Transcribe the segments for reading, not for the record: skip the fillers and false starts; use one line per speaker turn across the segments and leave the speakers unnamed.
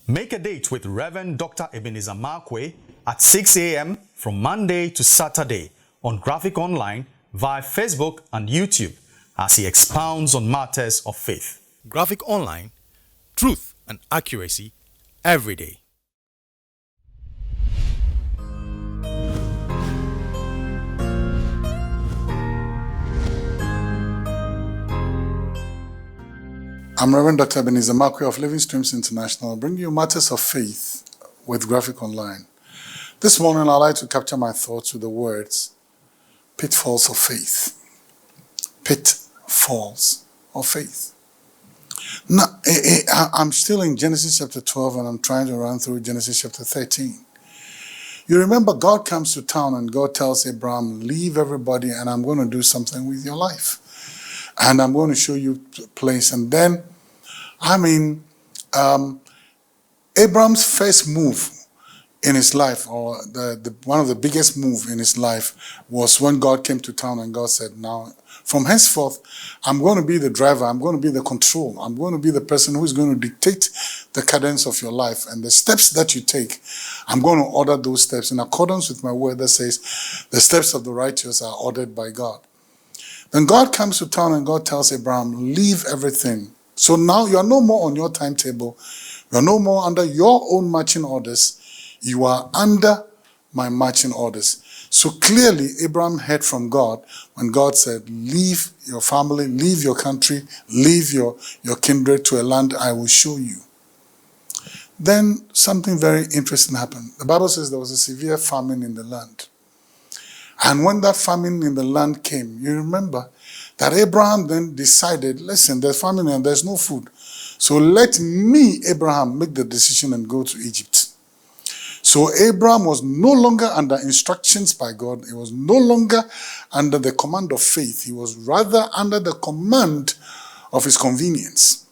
Make a date with Reverend Dr. Ebenezer Markwei at 6 a.m. from Monday to Saturday on Graphic Online via Facebook and YouTube as he expounds on matters of faith. Graphic Online, truth and accuracy every day.
I'm Reverend Dr. Ebenezer Markwei of Living Streams International, bringing you matters of faith with Graphic Online. This morning, I'd like to capture my thoughts with the words, pitfalls of faith. Pitfalls of faith. Now, I'm still in Genesis chapter 12 and I'm trying to run through Genesis chapter 13. You remember God comes to town and God tells Abraham, leave everybody and I'm going to do something with your life. And I'm going to show you a place. And then, Abraham's first move in his life, or one of the biggest move in his life, was when God came to town and God said, now, from henceforth, I'm going to be the driver, I'm going to be the control, I'm going to be the person who is going to dictate the cadence of your life. And the steps that you take, I'm going to order those steps in accordance with my word that says, the steps of the righteous are ordered by God. Then God comes to town and God tells Abraham, leave everything. So now you are no more on your timetable. You are no more under your own marching orders. You are under my marching orders. So clearly, Abraham heard from God when God said, leave your family, leave your country, leave your kindred to a land I will show you. Then something very interesting happened. The Bible says there was a severe famine in the land. And when that famine in the land came, you remember that Abraham then decided, listen, there's famine and there's no food. So let me, Abraham, make the decision and go to Egypt. So Abraham was no longer under instructions by God. He was no longer under the command of faith. He was rather under the command of his convenience.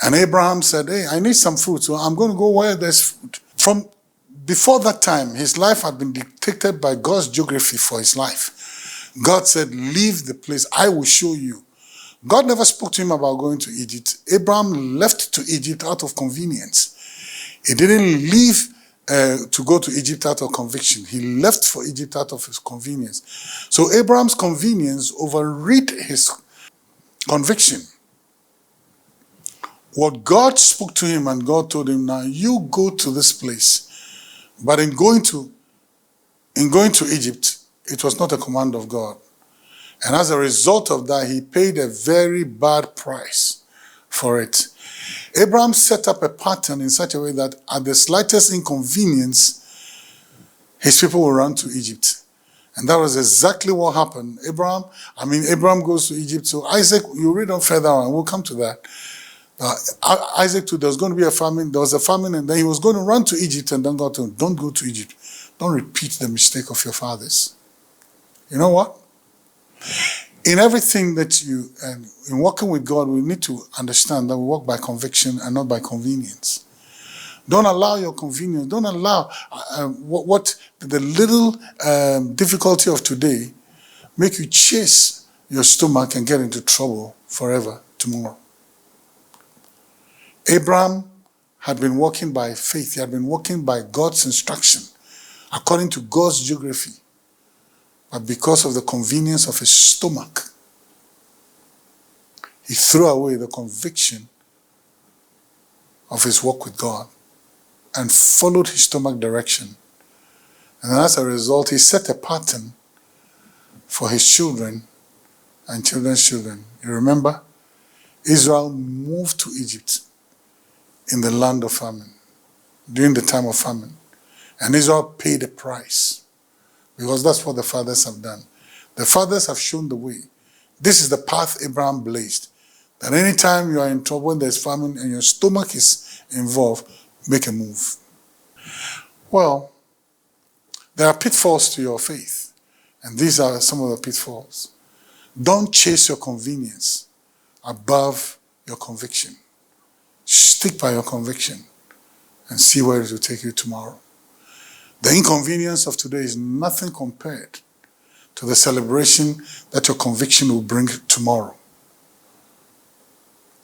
And Abraham said, hey, I need some food, so I'm going to go where there's food. From before that time, his life had been dictated by God's geography for his life. God said, leave the place, I will show you. God never spoke to him about going to Egypt. Abraham left to Egypt out of convenience. He didn't leave to go to Egypt out of conviction. He left for Egypt out of his convenience. So Abraham's convenience overrid his conviction. What God spoke to him and God told him, now you go to this place. But in going to Egypt, it was not a command of God. And as a result of that, he paid a very bad price for it. Abraham set up a pattern in such a way that at the slightest inconvenience, his people will run to Egypt. And that was exactly what happened. Abraham goes to Egypt. So Isaac, you read on further on, we'll come to that. Isaac too, there was going to be a famine. There was a famine, and then he was going to run to Egypt, and then God told him, don't go to Egypt. Don't repeat the mistake of your fathers. You know what? In everything that in walking with God, we need to understand that we walk by conviction and not by convenience. Don't allow your convenience, don't allow what the little difficulty of today make you chase your stomach and get into trouble forever tomorrow. Abraham had been walking by faith. He had been walking by God's instruction, according to God's geography. But because of the convenience of his stomach, he threw away the conviction of his walk with God and followed his stomach direction. And as a result, he set a pattern for his children and children's children. You remember? Israel moved to Egypt in the land of famine, during the time of famine. And Israel paid a price, because that's what the fathers have done. The fathers have shown the way. This is the path Abraham blazed. That anytime you are in trouble, when there's famine and your stomach is involved, make a move. Well, there are pitfalls to your faith. And these are some of the pitfalls. Don't chase your convenience above your conviction. Stick by your conviction and see where it will take you tomorrow. The inconvenience of today is nothing compared to the celebration that your conviction will bring tomorrow.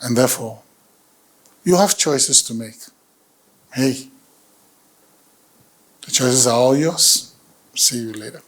And therefore, you have choices to make. Hey, the choices are all yours. See you later.